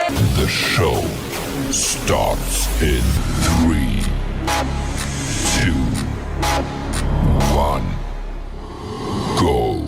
The show starts in 3, 2, 1, go.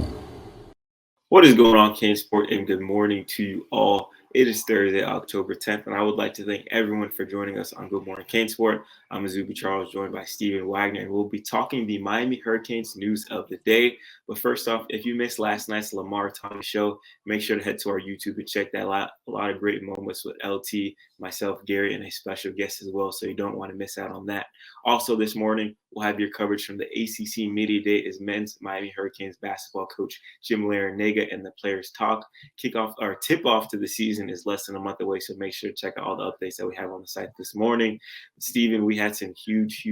What is going on, CaneSport, and good morning to you all. It is Thursday, October 10th, and I would like to thank everyone for joining us on Good Morning CaneSport. I'm Izubee Charles, joined by Steven Wagner, and we'll be talking the Miami Hurricanes news of the day. But first off, if you missed last night's Lamar Thomas show, make sure to head to our YouTube and check that out. A lot of great moments with LT, myself, Gary, and a special guest as well, so you don't want to miss out on that. Also, this morning, we'll have your coverage from the ACC Media Day as men's Miami Hurricanes basketball coach Jim Larrañaga and the players talk. Kickoff or tip off to the season is less than a month away, so make sure to check out all the updates that we have on the site this morning. Steven, we had some huge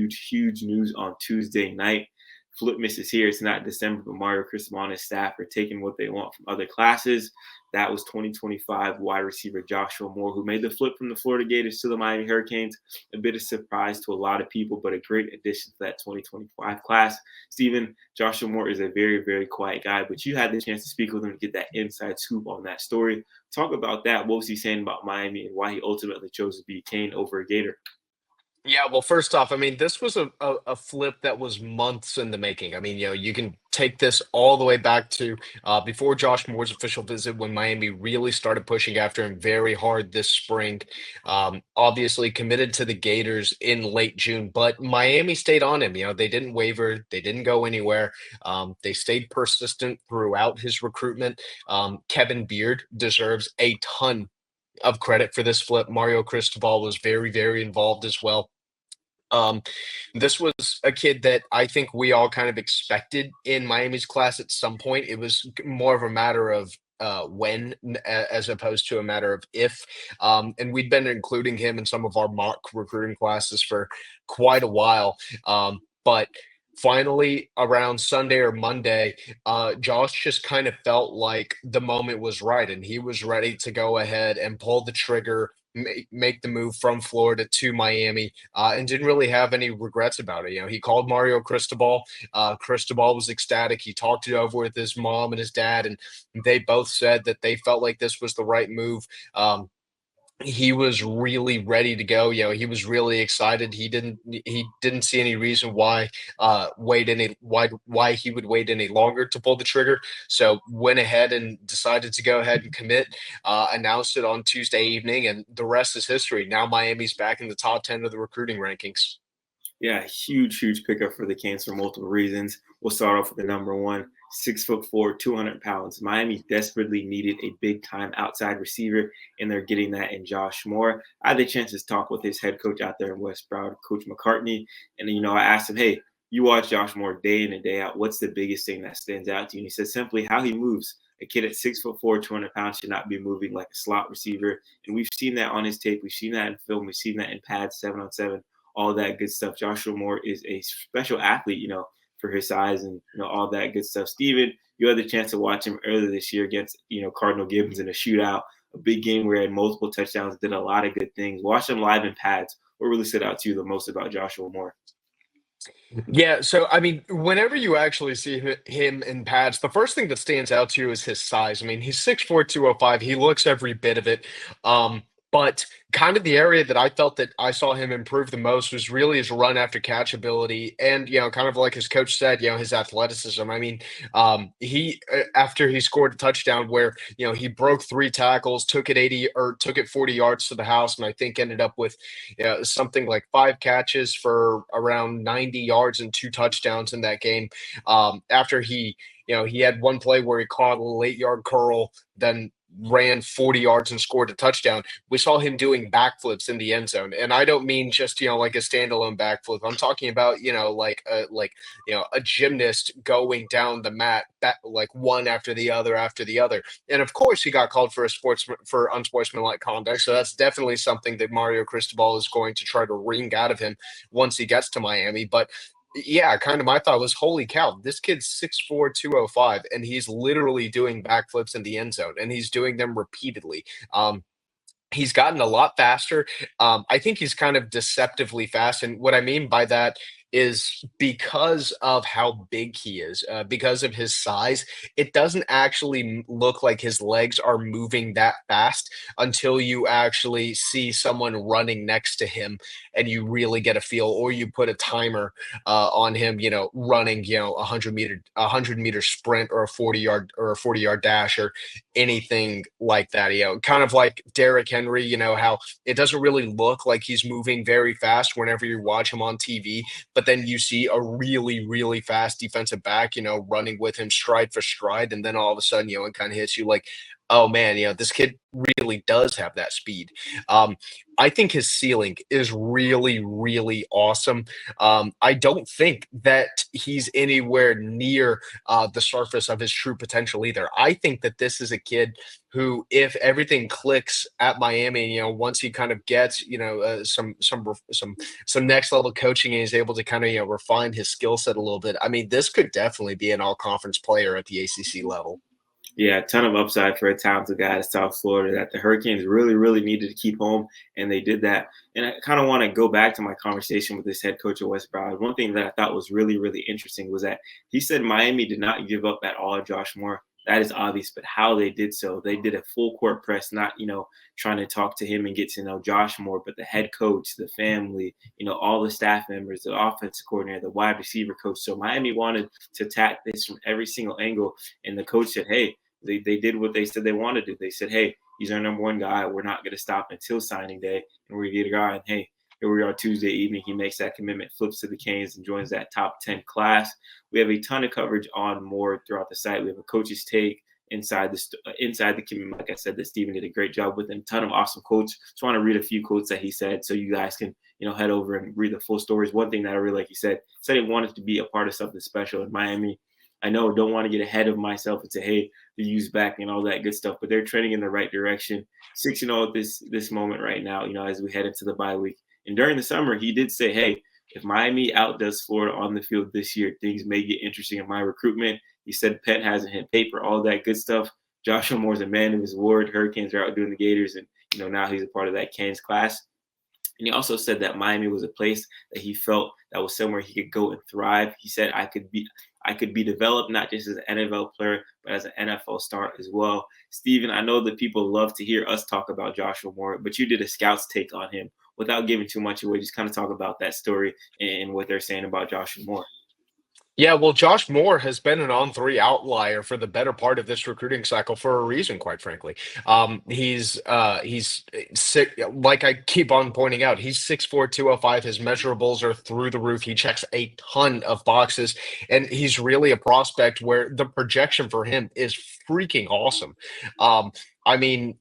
news on Tuesday night. Flip misses here. It's not December, but Mario Cristobal and his staff are taking what they want from other classes. That was 2025 wide receiver Joshua Moore, who made the flip from the Florida Gators to the Miami Hurricanes. A bit of surprise to a lot of people, but a great addition to that 2025 class. Steven, Joshua Moore is a very quiet guy, but you had the chance to speak with him to get that inside scoop on that story. Talk about that. What was he saying about Miami and why he ultimately chose to be Cane over a Gator? Yeah, well, first off, I mean, this was a flip that was months in the making. I mean, you can take this all the way back to before Josh Moore's official visit when Miami really started pushing after him very hard this spring. Obviously committed to the Gators in late June, but Miami stayed on him. They didn't waver, they didn't go anywhere. They stayed persistent throughout his recruitment. Kevin Beard deserves a ton of credit for this flip. Mario Cristobal was very involved as well. Um, this was a kid that I think we all kind of expected in Miami's class at some point. It was more of a matter of when as opposed to a matter of if. And we'd been including him in some of our mock recruiting classes for quite a while. But finally, around Sunday or Monday, Josh just kind of felt like the moment was right and he was ready to go ahead and pull the trigger, make the move from Florida to Miami, and didn't really have any regrets about it. He called Mario Cristobal. Cristobal was ecstatic. He talked it over with his mom and his dad, and they both said that they felt like this was the right move. He was really ready to go. He was really excited. He didn't see any reason why why he would wait any longer to pull the trigger. So went ahead and decided to go ahead and commit. Announced it on Tuesday evening, and the rest is history. Now Miami's back in the top 10 of the recruiting rankings. Yeah, huge pickup for the Canes for multiple reasons. We'll start off with the number one, 6'4", 200 pounds. Miami desperately needed a big time outside receiver, and they're getting that in Josh Moore. I had the chance to talk with his head coach out there in West Broward, Coach McCartney, and I asked him, "Hey, you watch Josh Moore day in and day out. What's the biggest thing that stands out to you?" And he said simply how he moves. A kid at 6'4", 200 pounds should not be moving like a slot receiver, and we've seen that on his tape. We've seen that in film. We've seen that in pads, 7-on-7. All that good stuff. Joshua Moore is a special athlete, for his size and all that good stuff. Steven, you had the chance to watch him earlier this year against Cardinal Gibbons in a shootout, a big game where he had multiple touchdowns, did a lot of good things. Watch him live in pads. What really stood out to you the most about Joshua Moore? Yeah, so I mean, whenever you actually see him in pads, the first thing that stands out to you is his size. I mean, he's 6'4", 205. He looks every bit of it. But kind of the area that I felt that I saw him improve the most was really his run after catch ability and, kind of like his coach said, his athleticism. I mean, he after he scored a touchdown where, he broke three tackles, took it 80 or took it 40 yards to the house, and I think ended up with something like five catches for around 90 yards and two touchdowns in that game. After he had one play where he caught a little 8-yard curl, then ran 40 yards and scored a touchdown. We saw him doing backflips in the end zone. And I don't mean just, like a standalone backflip. I'm talking about, a gymnast going down the mat, like one after the other after the other. And of course he got called for unsportsmanlike conduct. So that's definitely something that Mario Cristobal is going to try to wring out of him once he gets to Miami. But yeah, kind of my thought was, holy cow, this kid's 6'4", 205, and he's literally doing backflips in the end zone, and he's doing them repeatedly. He's gotten a lot faster. I think he's kind of deceptively fast, and what I mean by that is because of how big he is, because of his size, it doesn't actually look like his legs are moving that fast until you actually see someone running next to him and you really get a feel, or you put a timer on him, running, a 100-meter sprint or a 40-yard dash or anything like that. Kind of like Derrick Henry. How it doesn't really look like he's moving very fast whenever you watch him on TV, but then you see a really, really fast defensive back, running with him stride for stride, and then all of a sudden, it kind of hits you like, oh man, this kid really does have that speed. Um, I think his ceiling is really, really awesome. I don't think that he's anywhere near the surface of his true potential either. I think that this is a kid who, if everything clicks at Miami, once he kind of gets, some next level coaching and he's able to kind of, refine his skill set a little bit. I mean, this could definitely be an all conference player at the ACC level. Yeah, a ton of upside for a talented guy at South Florida that the Hurricanes really, really needed to keep home, and they did that. And I kind of want to go back to my conversation with this head coach at West Broward. One thing that I thought was really, really interesting was that he said Miami did not give up at all at Josh Moore. That is obvious, but how they did so, they did a full court press, not, trying to talk to him and get to know Josh Moore, but the head coach, the family, all the staff members, the offensive coordinator, the wide receiver coach. So Miami wanted to attack this from every single angle. And the coach said, hey, they did what they said they wanted to do. They said, hey, he's our number one guy. We're not going to stop until signing day. And we're going to get a guy. And hey, here we are Tuesday evening. He makes that commitment, flips to the Canes, and joins that top 10 class. We have a ton of coverage on Moore throughout the site. We have a coach's take inside the community. Like I said, that Steven did a great job with, and a ton of awesome quotes. Just want to read a few quotes that he said so you guys can, head over and read the full stories. One thing that I really like, he said he wanted to be a part of something special in Miami. I know, don't want to get ahead of myself and say, hey, the U's back and all that good stuff, but they're trending in the right direction. 6-0 at this moment right now, as we head into the bye week. And during the summer, he did say, hey, if Miami outdoes Florida on the field this year, things may get interesting in my recruitment. He said Pet hasn't hit paper, all that good stuff. Joshua Moore's a man of his word. Hurricanes are outdoing the Gators, and now he's a part of that Canes class. And he also said that Miami was a place that he felt that was somewhere he could go and thrive. He said, I could be developed not just as an NFL player, but as an NFL star as well. Steven, I know that people love to hear us talk about Joshua Moore, but you did a scout's take on him. Without giving too much away, just kind of talk about that story and what they're saying about Joshua Moore. Yeah, well, Josh Moore has been an on-3 outlier for the better part of this recruiting cycle for a reason, quite frankly. He's sick, like I keep on pointing out, he's 6'4", 205. His measurables are through the roof. He checks a ton of boxes, and he's really a prospect where the projection for him is freaking awesome. I mean,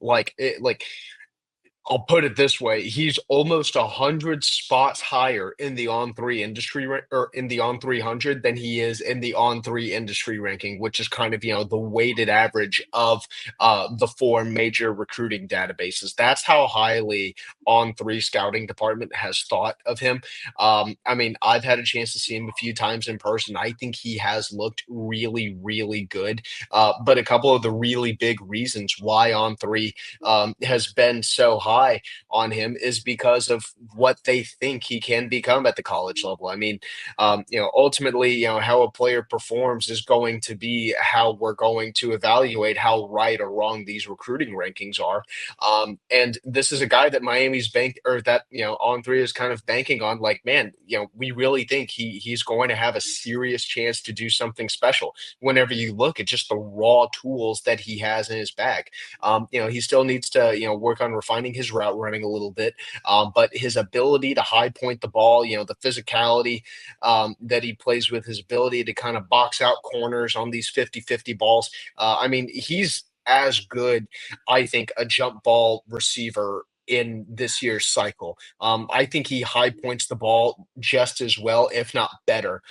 I'll put it this way: he's almost 100 spots higher in the on-3 industry or in the on 300 than he is in the on-3 industry ranking, which is kind of the weighted average of the four major recruiting databases. That's how highly on-3 scouting department has thought of him. I mean, I've had a chance to see him a few times in person. I think he has looked really, really good. But a couple of the really big reasons why on-3 has been so high on him is because of what they think he can become at the college level. I mean, ultimately, how a player performs is going to be how we're going to evaluate how right or wrong these recruiting rankings are. And this is a guy that Miami's on-3 is kind of banking on. Like, man, we really think he's going to have a serious chance to do something special. Whenever you look at just the raw tools that he has in his bag, he still needs to work on refining his route running a little bit, but his ability to high point the ball, the physicality that he plays with, his ability to kind of box out corners on these 50-50 balls. I mean, he's as good, I think, a jump ball receiver in this year's cycle. I think he high points the ball just as well, if not better,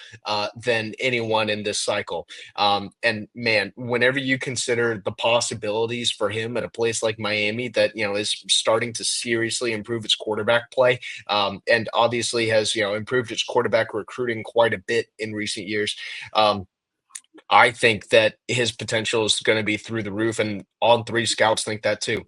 than anyone in this cycle. And man, whenever you consider the possibilities for him at a place like Miami that is starting to seriously improve its quarterback play, and obviously has improved its quarterback recruiting quite a bit in recent years. I think that his potential is going to be through the roof, and on-3 scouts think that too.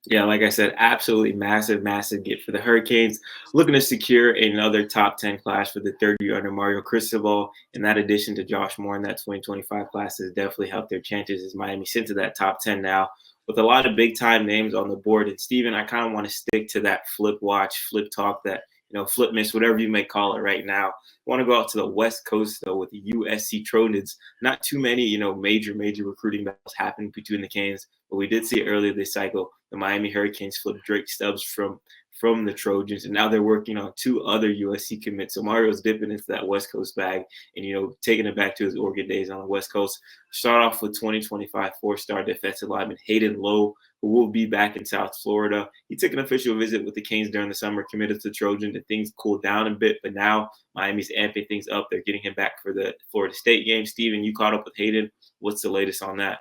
Yeah, like I said, absolutely massive, massive get for the Hurricanes. Looking to secure another top 10 class for the third year under Mario Cristobal. And that addition to Josh Moore in that 2025 class has definitely helped their chances as Miami sent to that top 10 now with a lot of big time names on the board. And Steven, I kind of want to stick to that flip watch, flip talk, that, flip miss, whatever you may call it right now. I want to go out to the West Coast, though, with the USC Trojans. Not too many, major, major recruiting battles happening between the Canes, but we did see earlier this cycle the Miami Hurricanes flipped Drake Stubbs from the Trojans, and now they're working on two other USC commits. So Mario's dipping into that West Coast bag and taking it back to his Oregon days on the West Coast. Start off with 2025 four-star defensive lineman Hayden Lowe, who will be back in South Florida. He took an official visit with the Canes during the summer, committed to Trojans, and things cooled down a bit. But now Miami's amping things up. They're getting him back for the Florida State game. Steven, you caught up with Hayden. What's the latest on that?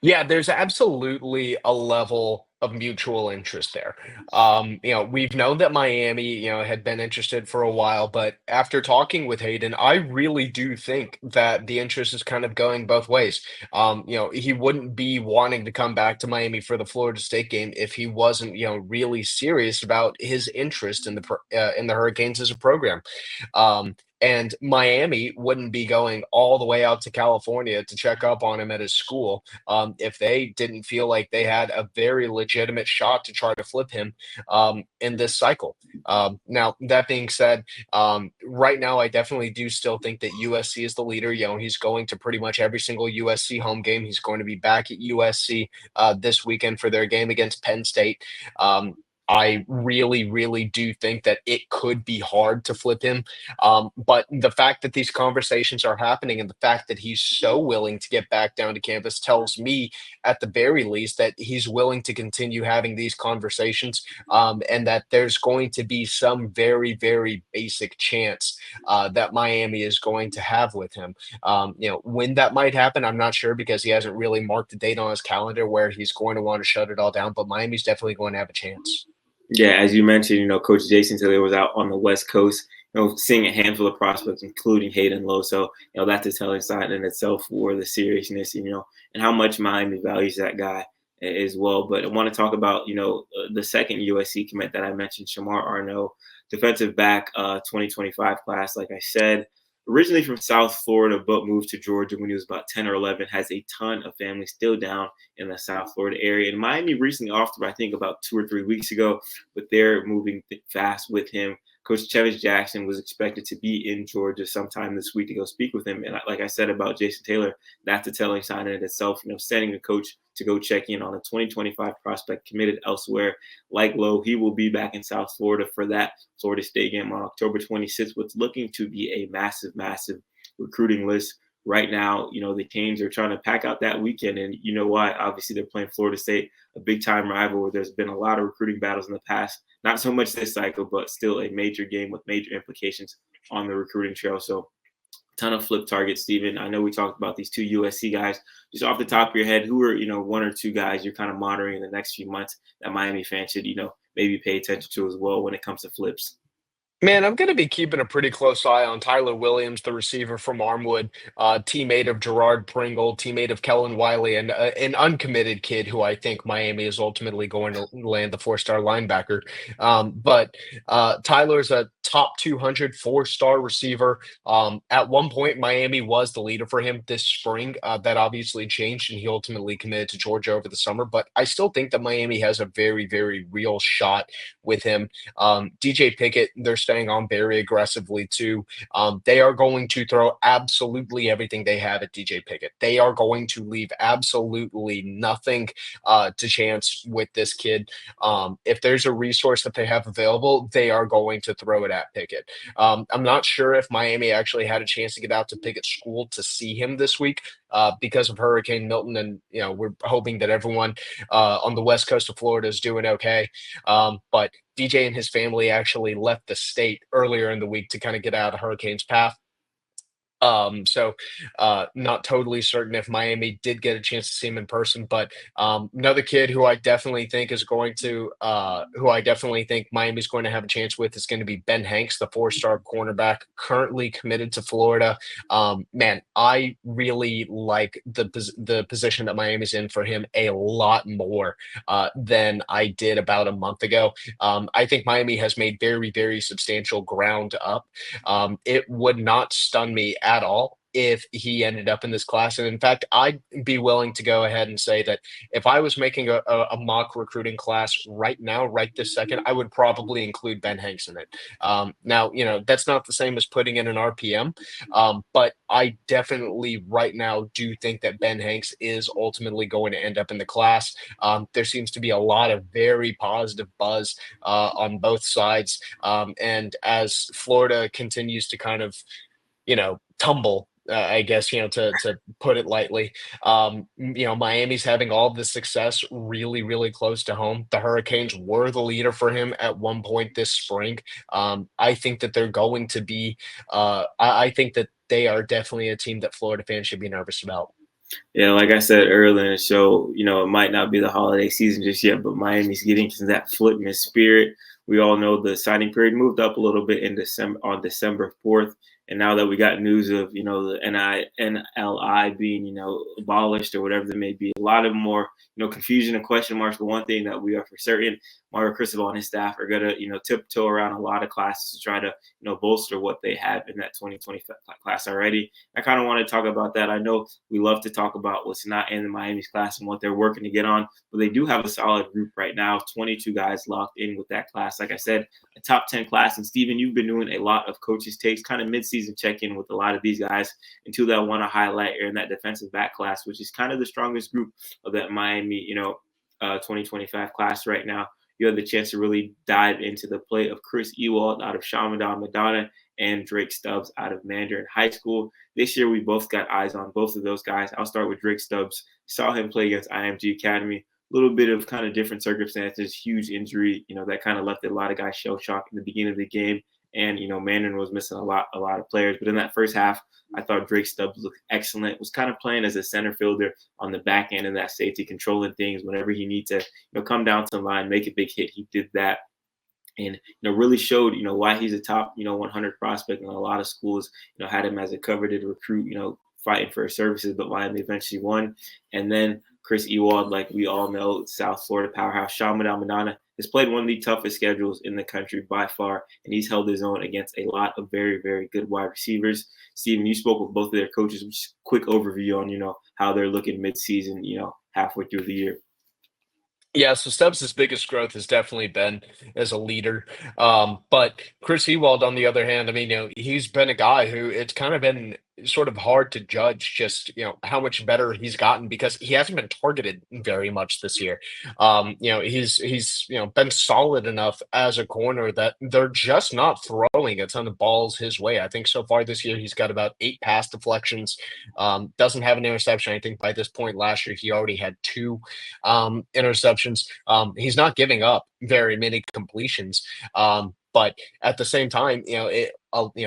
Yeah, there's absolutely a level of mutual interest there. We've known that Miami, had been interested for a while, but after talking with Hayden, I really do think that the interest is kind of going both ways. He wouldn't be wanting to come back to Miami for the Florida State game if he wasn't, really serious about his interest in in the Hurricanes as a program. And Miami wouldn't be going all the way out to California to check up on him at his school if they didn't feel like they had a very legitimate shot to try to flip him in this cycle. Now, that being said, right now, I definitely do still think that USC is the leader. He's going to pretty much every single USC home game. He's going to be back at USC this weekend for their game against Penn State. I really, really do think that it could be hard to flip him. But the fact that these conversations are happening and the fact that he's so willing to get back down to campus tells me, at the very least, that he's willing to continue having these conversations and that there's going to be some very, very basic chance that Miami is going to have with him. When that might happen, I'm not sure because he hasn't really marked a date on his calendar where he's going to want to shut it all down, but Miami's definitely going to have a chance. Yeah, as you mentioned, Coach Jason Taylor was out on the West Coast, seeing a handful of prospects, including Hayden Lowe. So, that's a telling sign in itself for the seriousness, and how much Miami values that guy as well. But I want to talk about, the second USC commit that I mentioned, Shamar Arno, defensive back, 2025 class. Like I said, originally from South Florida, but moved to Georgia when he was about 10 or 11, has a ton of family still down in the South Florida area. And Miami recently offered, I think, about 2 or 3 weeks ago, but they're moving fast with him. Coach Chevis Jackson was expected to be in Georgia sometime this week to go speak with him. And like I said about Jason Taylor, that's a telling sign in itself, sending a coach to go check in on a 2025 prospect committed elsewhere. Like Lowe, he will be back in South Florida for that Florida State game on October 26th, what's looking to be a massive, massive recruiting list. Right now, the Canes are trying to pack out that weekend. And you know why? Obviously, they're playing Florida State, a big-time rival where there's been a lot of recruiting battles in the past. Not so much this cycle, but still a major game with major implications on the recruiting trail. So, ton of flip targets, Steven. I know we talked about these two USC guys. Just off the top of your head, who are, one or two guys you're kind of monitoring in the next few months that Miami fans should, maybe pay attention to as well when it comes to flips? Man, I'm going to be keeping a pretty close eye on Tyler Williams, the receiver from Armwood, teammate of Gerard Pringle, teammate of Kellen Wiley, and an uncommitted kid who I think Miami is ultimately going to land the four-star linebacker. But Tyler's a top 200 four-star receiver. At one point, Miami was the leader for him this spring. That obviously changed, and he ultimately committed to Georgia over the summer. But I still think that Miami has a very, very real shot with him. DJ Pickett, they're staying on very aggressively too. They are going to throw absolutely everything they have at DJ Pickett. They are going to leave absolutely nothing to chance with this kid. If there's a resource that they have available, they are going to throw it at Pickett. I'm not sure if Miami actually had a chance to get out to Pickett's school to see him this week because of Hurricane Milton, and we're hoping that everyone on the west coast of Florida is doing okay. But DJ and his family actually left the state earlier in the week to kind of get out of Hurricane's path. Not totally certain if Miami did get a chance to see him in person, but another kid who I definitely think who I definitely think Miami's going to have a chance with is going to be Ben Hanks, the four-star cornerback currently committed to Florida. Man, I really like the position that Miami's in for him a lot more than I did about a month ago. I think Miami has made very, very substantial ground up. It would not stun me at all if he ended up in this class. And in fact, I'd be willing to go ahead and say that if I was making a mock recruiting class right now, right this second, I would probably include Ben Hanks in it. Now, that's not the same as putting in an RPM, but I definitely right now do think that Ben Hanks is ultimately going to end up in the class. There seems to be a lot of very positive buzz on both sides. And as Florida continues to kind of, tumble, I guess, to put it lightly, Miami's having all this success really, really close to home. The Hurricanes were the leader for him at one point this spring. I think that they're going to be, I think that they are definitely a team that Florida fans should be nervous about. Yeah, like I said earlier in the show, it might not be the holiday season just yet, but Miami's getting to that Flipman spirit. We all know the signing period moved up a little bit in December on December 4th. And now that we got news of, the NLI being, abolished or whatever there may be, a lot of more, confusion and question marks. But one thing that we are for certain, Mario Cristobal and his staff are going to, tiptoe around a lot of classes to try to, bolster what they have in that 2020 class already. I kind of want to talk about that. I know we love to talk about what's not in the Miami's class and what they're working to get on, but they do have a solid group right now. 22 guys locked in with that class. Like I said, a top 10 class. And Steven, you've been doing a lot of coaches' takes, kind of mid-season check-in with a lot of these guys. And two that I want to highlight are in that defensive back class, which is kind of the strongest group of that Miami, 2025 class right now. You had the chance to really dive into the play of Chris Ewald out of Shamadon Madonna and Drake Stubbs out of Mandarin High School. This year, we both got eyes on both of those guys. I'll start with Drake Stubbs. Saw him play against IMG Academy. A little bit of kind of different circumstances, huge injury, that kind of left a lot of guys shell-shocked in the beginning of the game. And, Mandarin was missing a lot of players. But in that first half, I thought Drake Stubbs looked excellent, was kind of playing as a center fielder on the back end of that safety, controlling things whenever he needs to, come down to the line, make a big hit. He did that. And really showed why he's a top 100 prospect. And a lot of schools had him as a coveted recruit, fighting for his services, but Miami eventually won. And then Chris Ewald, like we all know, South Florida powerhouse, Shamadon Madonna, has played one of the toughest schedules in the country by far, and he's held his own against a lot of very, very good wide receivers. Steven, you spoke with both of their coaches. Just quick overview on how they're looking mid-season, halfway through the year. Yeah, so Stubbs' biggest growth has definitely been as a leader. But Chris Ewald, on the other hand, I mean, he's been a guy who it's kind of been sort of hard to judge just, how much better he's gotten because he hasn't been targeted very much this year. He's been solid enough as a corner that they're just not throwing a ton of balls his way. I think so far this year he's got about 8 pass deflections. Doesn't have an interception. I think by this point last year he already had 2 interceptions. He's not giving up very many completions. But at the same time, a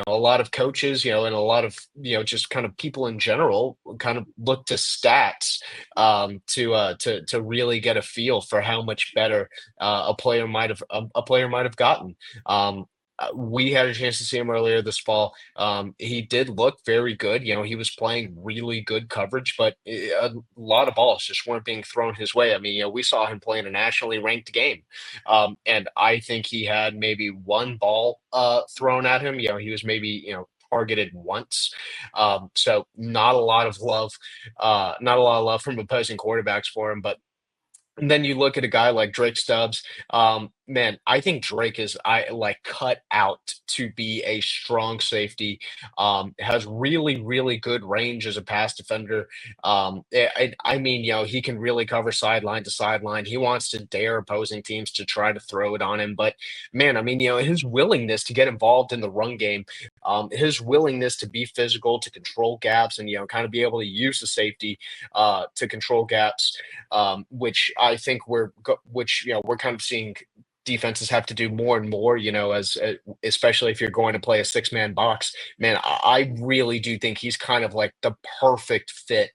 lot of coaches, and a lot of, just kind of people in general kind of look to stats to really get a feel for how much better a player might have gotten. We had a chance to see him earlier this fall. He did look very good. He was playing really good coverage, but a lot of balls just weren't being thrown his way. I mean, we saw him play in a nationally ranked game, and I think he had maybe 1 ball thrown at him. He was maybe targeted once. So not a lot of love, from opposing quarterbacks for him, but. And then you look at a guy like Drake Stubbs. Man, I think Drake is cut out to be a strong safety. Has really, really good range as a pass defender. I mean, he can really cover sideline to sideline. He wants to dare opposing teams to try to throw it on him. But man, I mean, his willingness to get involved in the run game, his willingness to be physical, to control gaps, and kind of be able to use the safety to control gaps, which I think we're kind of seeing defenses have to do more and more, as especially if you're going to play a six-man box. Man, I really do think he's kind of like the perfect fit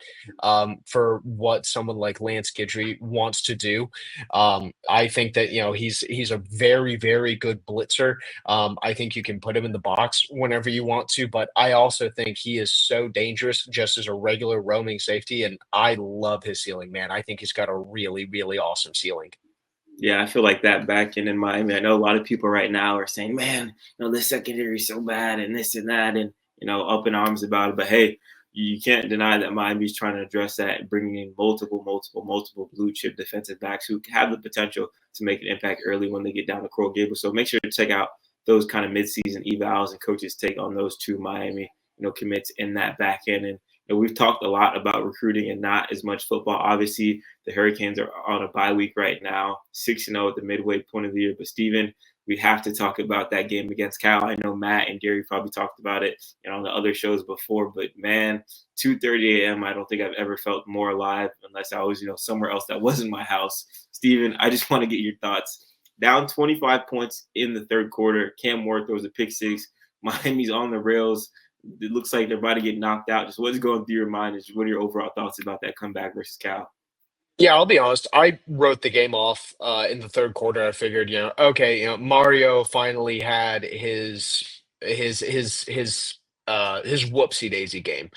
for what someone like Lance Guidry wants to do. I think that he's a very, very good blitzer. I think you can put him in the box whenever you want to, but I also think he is so dangerous just as a regular roaming safety, and I love his ceiling, man. I think he's got a really, really awesome ceiling. Yeah, I feel like that back end in Miami. I know a lot of people right now are saying, "Man, this secondary is so bad, and this and that," and up in arms about it. But hey, you can't deny that Miami's trying to address that and bringing in multiple blue chip defensive backs who have the potential to make an impact early when they get down to Coral Gables. So make sure to check out those kind of midseason evals and coaches take on those two Miami, commits in that back end. And we've talked a lot about recruiting and not as much football. Obviously, the Hurricanes are on a bye week right now, 6-0 at the midway point of the year. But Steven, we have to talk about that game against Cal. I know Matt and Gary probably talked about it on the other shows before, but man, 2:30 a.m. I don't think I've ever felt more alive unless I was somewhere else that wasn't my house. Steven, I just want to get your thoughts. Down 25 points in the third quarter. Cam Ward throws a pick six. Miami's on the rails. It looks like they're about to get knocked out. Just what's going through your mind? What are your overall thoughts about that comeback versus Cal? Yeah, I'll be honest. I wrote the game off in the third quarter. I figured, okay, Mario finally had his whoopsie daisy game.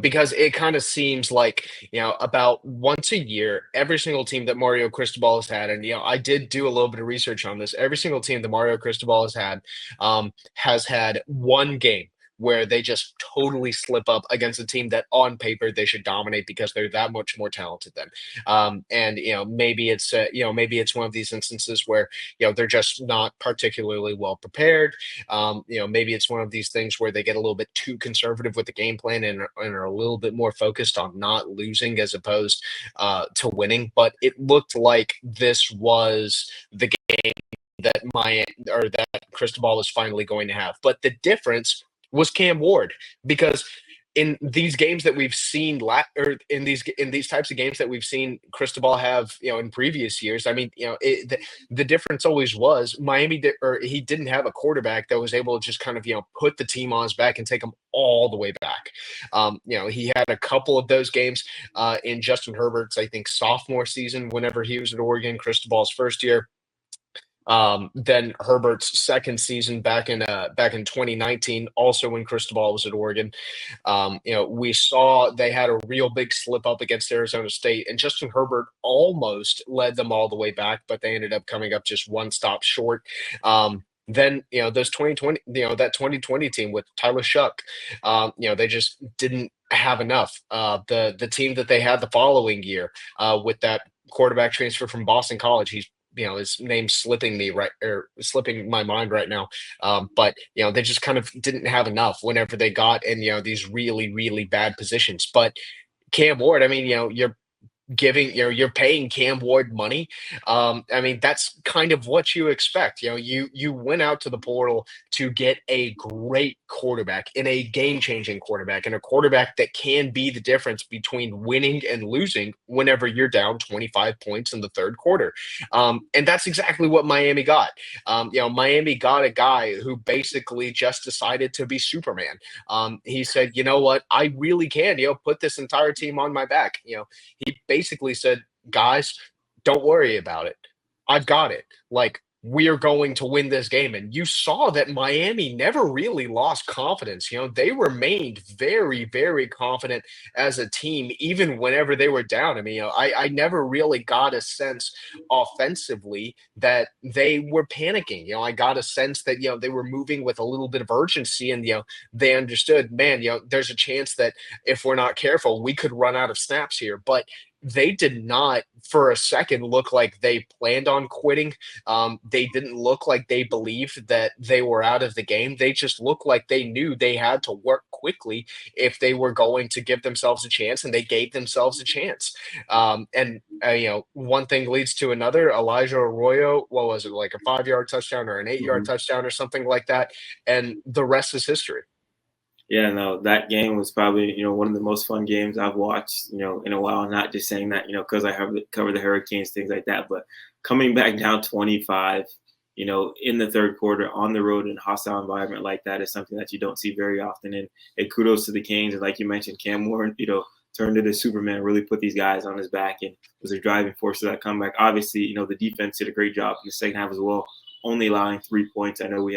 Because it kind of seems like, about once a year, every single team that Mario Cristobal has had, and I did do a little bit of research on this. Every single team that Mario Cristobal has had one game where they just totally slip up against a team that on paper they should dominate because they're that much more talented than. And maybe it's one of these instances where they're just not particularly well prepared. Maybe it's one of these things where they get a little bit too conservative with the game plan and are a little bit more focused on not losing as opposed to winning. But it looked like this was the game that Cristobal was finally going to have. But the difference was Cam Ward, because in these games that we've seen or in these types of games that we've seen Cristobal have in previous years, I mean the difference always was he didn't have a quarterback that was able to just kind of put the team on his back and take them all the way back. He had a couple of those games in Justin Herbert's, I think, sophomore season whenever he was at Oregon, Cristobal's first year. Then Herbert's second season back in 2019, also when Cristobal was at Oregon. We saw they had a real big slip up against Arizona State, and Justin Herbert almost led them all the way back, but they ended up coming up just one stop short. Then those 2020, that 2020 team with Tyler Shuck, they just didn't have enough. The team that they had the following year with that quarterback transfer from Boston College, his name's slipping my mind right now. But they just kind of didn't have enough whenever they got in these really, really bad positions. But Cam Ward, I mean, you're paying Cam Ward money. I mean, that's kind of what you expect. You went out to the portal to get a great quarterback and a game-changing quarterback and a quarterback that can be the difference between winning and losing whenever you're down 25 points in the third quarter. And that's exactly what Miami got. Miami got a guy who basically just decided to be Superman. He said, you know what, I really can, put this entire team on my back. He basically said, guys, don't worry about it. I've got it. Like, we're going to win this game. And you saw that Miami never really lost confidence. They remained very, very confident as a team, even whenever they were down. I mean, I never really got a sense offensively that they were panicking. I got a sense that, they were moving with a little bit of urgency, and, they understood, man, there's a chance that if we're not careful, we could run out of snaps here. But they did not for a second look like they planned on quitting. They didn't look like they believed that they were out of the game. They just looked like they knew they had to work quickly if they were going to give themselves a chance, and they gave themselves a chance. One thing leads to another. Elijah Arroyo, what was it, like a 5-yard touchdown or an 8-yard touchdown or something like that, and the rest is history. Yeah, no, that game was probably, one of the most fun games I've watched, in a while. Not just saying that, because I have covered the Hurricanes, things like that, but coming back down 25, in the third quarter on the road in a hostile environment like that is something that you don't see very often. And kudos to the Canes. And like you mentioned, Cam Warren, turned into Superman, really put these guys on his back and was a driving force of that comeback. Obviously, the defense did a great job in the second half as well, only allowing 3 points. I know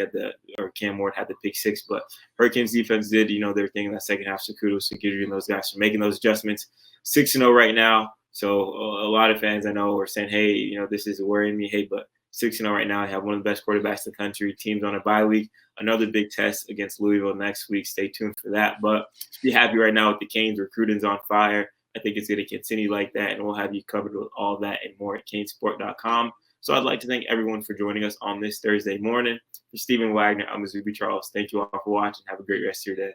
Cam Ward had the pick six, but Hurricanes defense did, their thing in that second half. So kudos to Gidry and those guys for making those adjustments. 6-0 right now. So a lot of fans I know are saying, hey, this is worrying me. Hey, but 6-0 right now. I have one of the best quarterbacks in the country. Team's on a bye week. Another big test against Louisville next week. Stay tuned for that. But be happy right now with the Canes. Recruiting's on fire. I think it's going to continue like that, and we'll have you covered with all that and more at CaneSport.com. So I'd like to thank everyone for joining us on this Thursday morning. For Stephen Wagner, I'm Izubee Charles. Thank you all for watching. Have a great rest of your day.